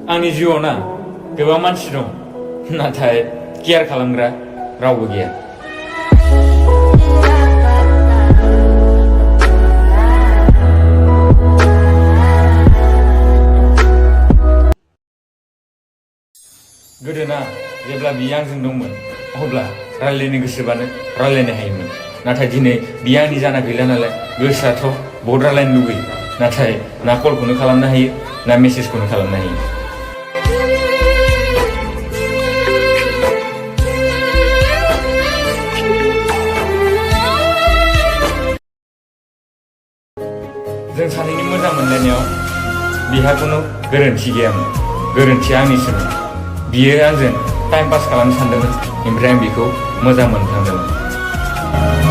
आंनि जिउआव ना गोबां मानसि दं नाथाय केयार खालामग्रा रावबो गैया। गोदोना जेब्ला बियो आंजों दंमोन अब्ला रायज्लायनो गोसोबानो रायज्लायनो हायोमोन, नाथाय दिनै बियो आंनि जाना गैला नालाय गोसोआथ' बहुद रायज्लायनो लुगैयो, नाथाय ना कलखौनो खालामनो हायो ना मेसेजखौनो खालामनो हायो। जों सानैनि मोजां मोनलायनायाव बिहा खुनु गोरोन्थि गैयामोन, गोरोन्थिया आंनिसोमोन। बियो आंजों टाइम पास खालामनो सानदोंमोन, ओमफ्राय आं बिखौ मोजां मोनफ्लांदोंमोन।